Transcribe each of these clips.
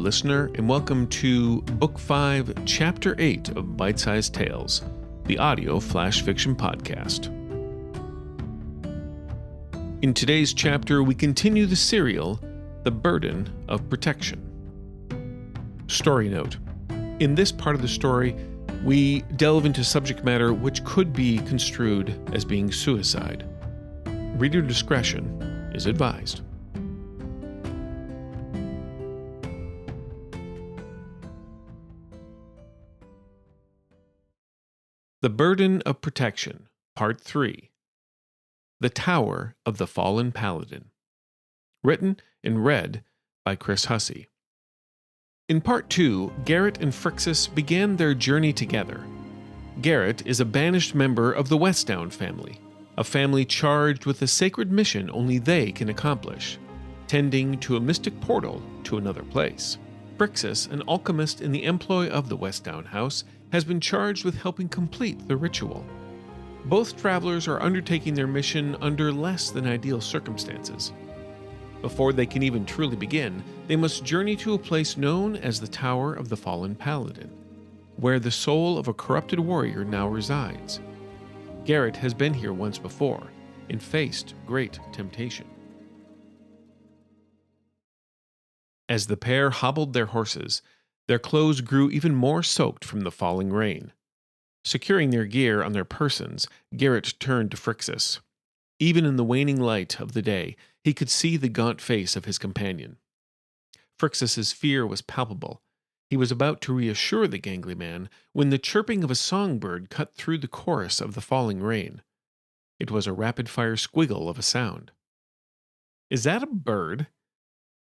listener, and welcome to Book 5, Chapter 8 of Bite-Sized Tales, the audio flash fiction podcast. In today's chapter, we continue the serial, The Burden of Protection. Story note. In this part of the story, we delve into subject matter which could be construed as being suicide. Reader discretion is advised. The Burden of Protection, Part 3. The Tower of the Fallen Paladin. Written and read by Chris Hussey. In Part 2, Garret and Phrixus began their journey together. Garret is a banished member of the Westdown family, a family charged with a sacred mission only they can accomplish, tending to a mystic portal to another place. Phrixus, an alchemist in the employ of the Westdown house, has been charged with helping complete the ritual. Both travelers are undertaking their mission under less than ideal circumstances. Before they can even truly begin, they must journey to a place known as the Tower of the Fallen Paladin, where the soul of a corrupted warrior now resides. Garret has been here once before and faced great temptation. As the pair hobbled their horses, their clothes grew even more soaked from the falling rain. Securing their gear on their persons, Garret turned to Phrixus. Even in the waning light of the day, he could see the gaunt face of his companion. Phrixus's fear was palpable. He was about to reassure the gangly man when the chirping of a songbird cut through the chorus of the falling rain. It was a rapid-fire squiggle of a sound. "Is that a bird?"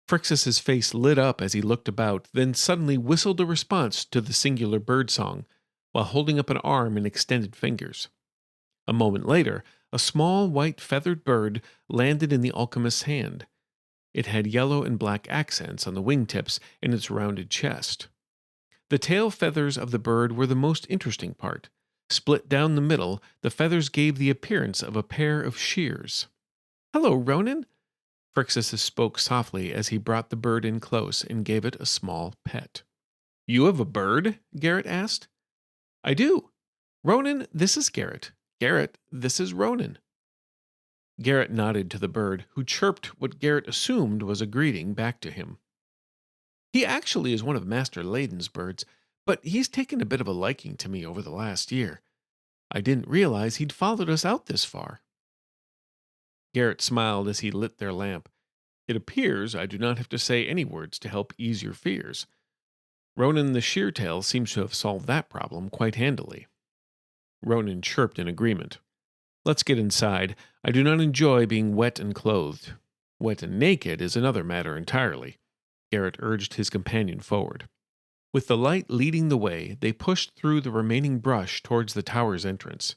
Phrixus's face lit up as he looked about, then suddenly whistled a response to the singular bird song, while holding up an arm and extended fingers. A moment later, a small white feathered bird landed in the alchemist's hand. It had yellow and black accents on the wingtips and its rounded chest. The tail feathers of the bird were the most interesting part. Split down the middle, the feathers gave the appearance of a pair of shears. "Hello, Ronan," Phrixus spoke softly as he brought the bird in close and gave it a small pet. "You have a bird?" Garret asked. "I do. Ronan, this is Garret. Garret, this is Ronan." Garret nodded to the bird, who chirped what Garret assumed was a greeting back to him. "He actually is one of Master Layden's birds, but he's taken a bit of a liking to me over the last year. I didn't realize he'd followed us out this far." Garret smiled as he lit their lamp. "It appears I do not have to say any words to help ease your fears. Ronan the Sheartail seems to have solved that problem quite handily." Ronan chirped in agreement. "Let's get inside. I do not enjoy being wet and clothed. Wet and naked is another matter entirely." Garret urged his companion forward. With the light leading the way, they pushed through the remaining brush towards the tower's entrance.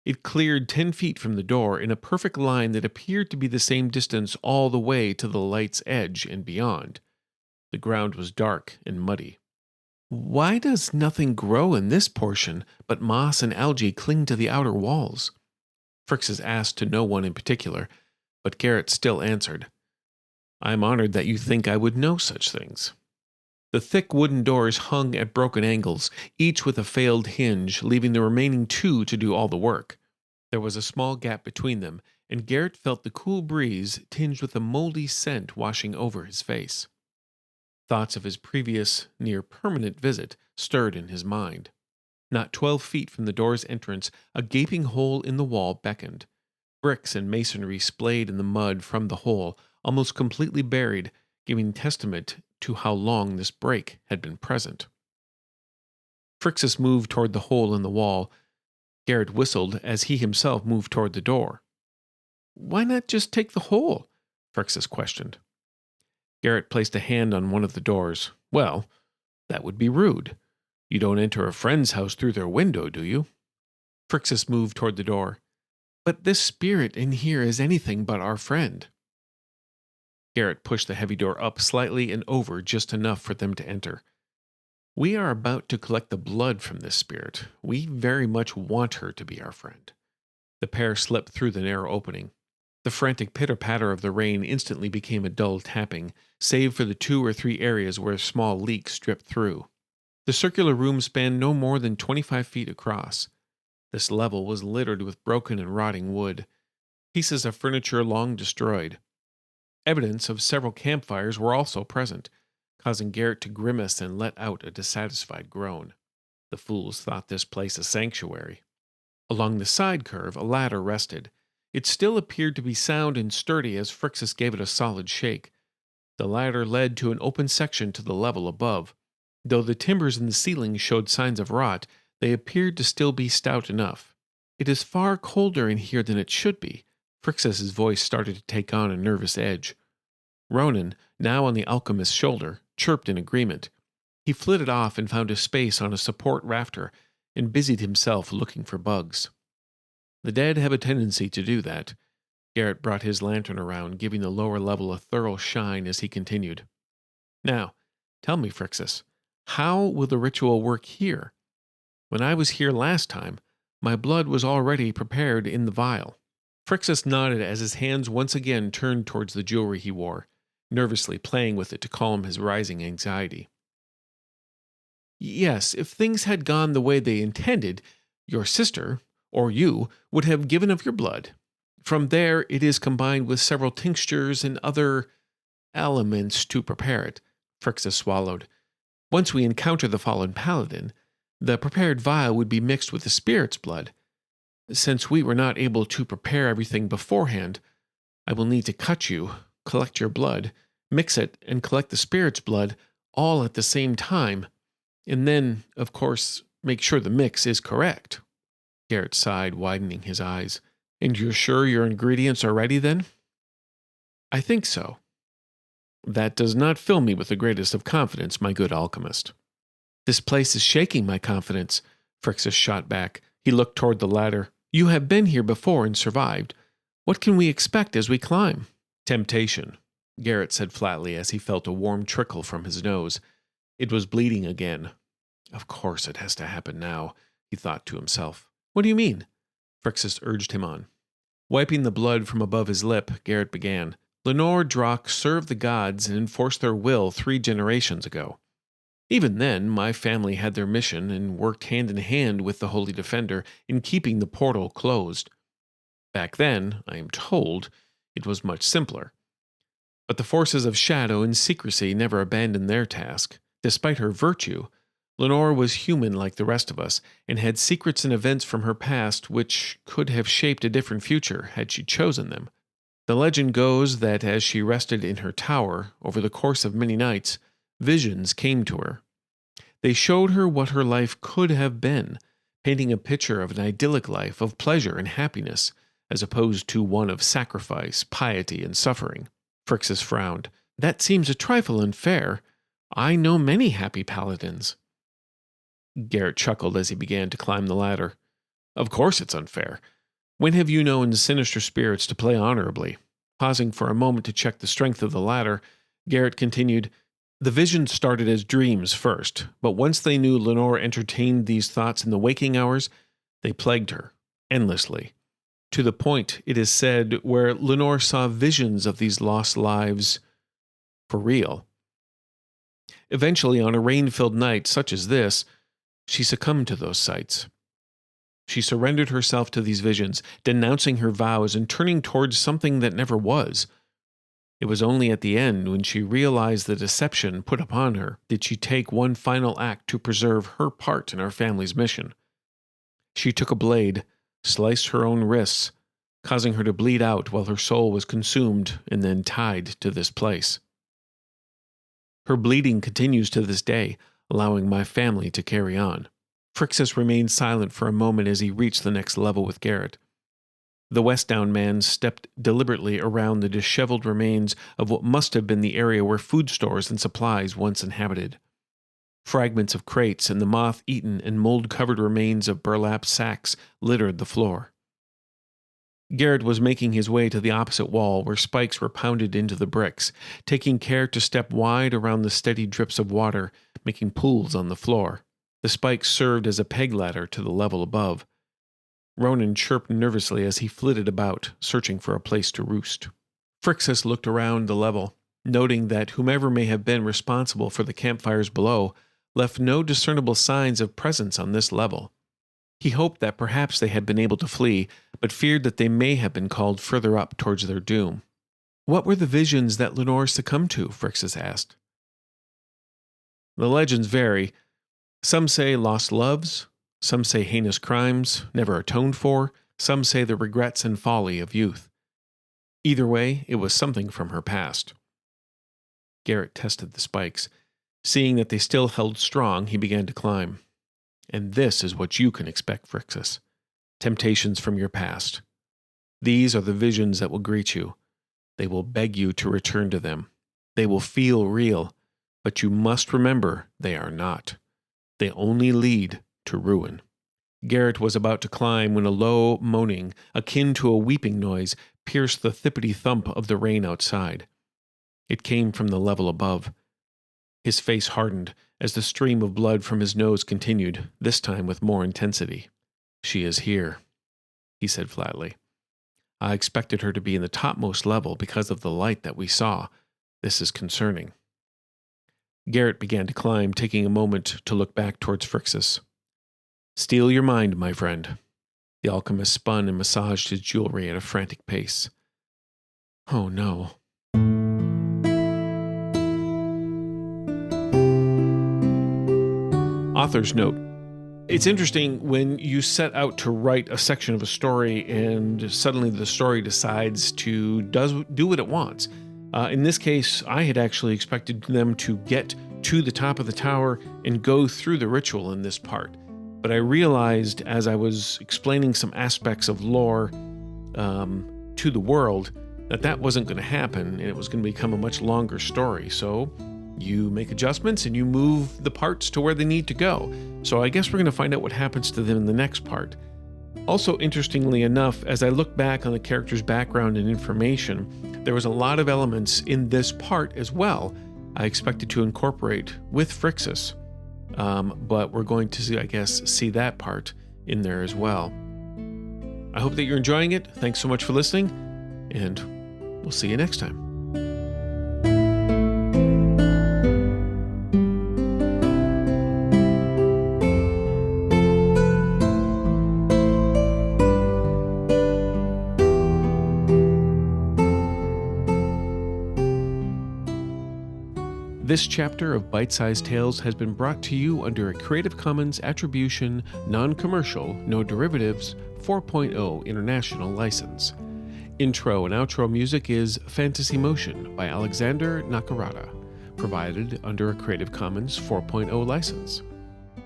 It cleared 10 feet from the door in a perfect line that appeared to be the same distance all the way to the light's edge and beyond. The ground was dark and muddy. "Why does nothing grow in this portion, but moss and algae cling to the outer walls?" Phrixus asked to no one in particular, but Garret still answered, "I am honored that you think I would know such things." The thick wooden doors hung at broken angles, each with a failed hinge, leaving the remaining 2 to do all the work. There was a small gap between them, and Garret felt the cool breeze tinged with a moldy scent washing over his face. Thoughts of his previous, near-permanent visit stirred in his mind. Not 12 feet from the door's entrance, a gaping hole in the wall beckoned. Bricks and masonry splayed in the mud from the hole, almost completely buried, giving testament to how long this break had been present. Phrixus moved toward the hole in the wall. Garret whistled as he himself moved toward the door. "Why not just take the hole?" Phrixus questioned. Garret placed a hand on one of the doors. "Well, that would be rude. You don't enter a friend's house through their window, do you?" Phrixus moved toward the door. "But this spirit in here is anything but our friend." Garret pushed the heavy door up slightly and over just enough for them to enter. "We are about to collect the blood from this spirit. We very much want her to be our friend." The pair slipped through the narrow opening. The frantic pitter-patter of the rain instantly became a dull tapping, save for the 2 or 3 areas where small leaks dripped through. The circular room spanned no more than 25 feet across. This level was littered with broken and rotting wood, pieces of furniture long destroyed. Evidence of several campfires were also present, causing Garrett to grimace and let out a dissatisfied groan. The fools thought this place a sanctuary. Along the side curve, a ladder rested. It still appeared to be sound and sturdy as Phrixus gave it a solid shake. The ladder led to an open section to the level above. Though the timbers in the ceiling showed signs of rot, they appeared to still be stout enough. "It is far colder in here than it should be." Phrixus's voice started to take on a nervous edge. Ronan, now on the alchemist's shoulder, chirped in agreement. He flitted off and found a space on a support rafter and busied himself looking for bugs. The dead have a tendency to do that. Garrett brought his lantern around, giving the lower level a thorough shine as he continued. "Now, tell me, Phrixus, how will the ritual work here? When I was here last time, my blood was already prepared in the vial." Phrixus nodded as his hands once again turned towards the jewelry he wore, nervously playing with it to calm his rising anxiety. "Yes, if things had gone the way they intended, your sister, or you, would have given of your blood. From there, it is combined with several tinctures and other elements to prepare it." Phrixus swallowed. "Once we encounter the Fallen Paladin, the prepared vial would be mixed with the spirit's blood. Since we were not able to prepare everything beforehand, I will need to cut you, collect your blood, mix it, and collect the spirit's blood all at the same time, and then, of course, make sure the mix is correct." Garrett sighed, widening his eyes. "And you're sure your ingredients are ready, then?" "I think so." "That does not fill me with the greatest of confidence, my good alchemist." "This place is shaking my confidence," Phrixus shot back. He looked toward the ladder. "You have been here before and survived. What can we expect as we climb?" "Temptation," Garrett said flatly as he felt a warm trickle from his nose. It was bleeding again. "Of course it has to happen now," he thought to himself. "What do you mean?" Phrixus urged him on. Wiping the blood from above his lip, Garrett began. "Lenore Drock served the gods and enforced their will 3 generations ago. Even then, my family had their mission and worked hand in hand with the Holy Defender in keeping the portal closed. Back then, I am told, it was much simpler. But the forces of shadow and secrecy never abandoned their task. Despite her virtue, Lenore was human like the rest of us, and had secrets and events from her past which could have shaped a different future had she chosen them. The legend goes that as she rested in her tower, over the course of many nights, visions came to her. They showed her what her life could have been, painting a picture of an idyllic life of pleasure and happiness, as opposed to one of sacrifice, piety, and suffering." Phrixus frowned. "That seems a trifle unfair. I know many happy paladins." Garrett chuckled as he began to climb the ladder. "Of course it's unfair. When have you known sinister spirits to play honorably?" Pausing for a moment to check the strength of the ladder, Garrett continued, "The visions started as dreams first, but once they knew Lenore entertained these thoughts in the waking hours, they plagued her, endlessly. To the point, it is said, where Lenore saw visions of these lost lives for real. Eventually, on a rain-filled night such as this, she succumbed to those sights. She surrendered herself to these visions, denouncing her vows and turning towards something that never was. It was only at the end, when she realized the deception put upon her, did she take one final act to preserve her part in our family's mission. She took a blade, sliced her own wrists, causing her to bleed out while her soul was consumed and then tied to this place. Her bleeding continues to this day, allowing my family to carry on." Phrixus remained silent for a moment as he reached the next level with Garrett. The Westdown man stepped deliberately around the disheveled remains of what must have been the area where food stores and supplies once inhabited. Fragments of crates and the moth-eaten and mold-covered remains of burlap sacks littered the floor. Garrett was making his way to the opposite wall where spikes were pounded into the bricks, taking care to step wide around the steady drips of water, making pools on the floor. The spikes served as a peg ladder to the level above. Ronan chirped nervously as he flitted about, searching for a place to roost. Phrixus looked around the level, noting that whomever may have been responsible for the campfires below left no discernible signs of presence on this level. He hoped that perhaps they had been able to flee, but feared that they may have been called further up towards their doom. "What were the visions that Lenore succumbed to?" Phrixus asked. "The legends vary. Some say lost loves, some say heinous crimes, never atoned for, some say the regrets and folly of youth. Either way, it was something from her past." Garrett tested the spikes. Seeing that they still held strong, he began to climb. "And this is what you can expect, Phrixus. Temptations from your past. These are the visions that will greet you. They will beg you to return to them. They will feel real, but you must remember they are not. They only lead to ruin." Garrett was about to climb when a low moaning, akin to a weeping noise, pierced the thippity thump of the rain outside. It came from the level above. His face hardened as the stream of blood from his nose continued, this time with more intensity. "She is here," he said flatly. "I expected her to be in the topmost level because of the light that we saw. This is concerning." Garrett began to climb, taking a moment to look back towards Phrixus. "Steel your mind, my friend." The alchemist spun and massaged his jewelry at a frantic pace. "Oh no." Author's note. It's interesting when you set out to write a section of a story and suddenly the story decides to do what it wants. In this case, I had actually expected them to get to the top of the tower and go through the ritual in this part. But I realized as I was explaining some aspects of lore to the world that wasn't going to happen, and it was going to become a much longer story. So you make adjustments and you move the parts to where they need to go. So I guess we're going to find out what happens to them in the next part. Also, interestingly enough, as I look back on the character's background and information, there was a lot of elements in this part as well I expected to incorporate with Phrixus. But we're going to see that part in there as well. I hope that you're enjoying it. Thanks so much for listening, and we'll see you next time. This chapter of Bite-Sized Tales has been brought to you under a Creative Commons Attribution, Non-Commercial, No Derivatives 4.0 International License. Intro and outro music is Fantasy Motion by Alexander Nakarada, provided under a Creative Commons 4.0 license.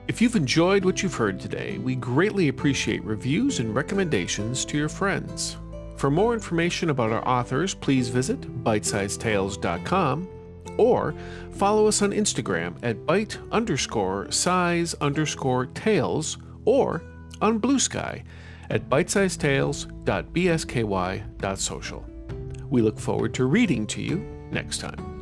If you've enjoyed what you've heard today, we greatly appreciate reviews and recommendations to your friends. For more information about our authors, please visit bitesizedtales.com or follow us on Instagram at bite_size_tales or on Blue Sky at bitesizedtales.bsky.social. We look forward to reading to you next time.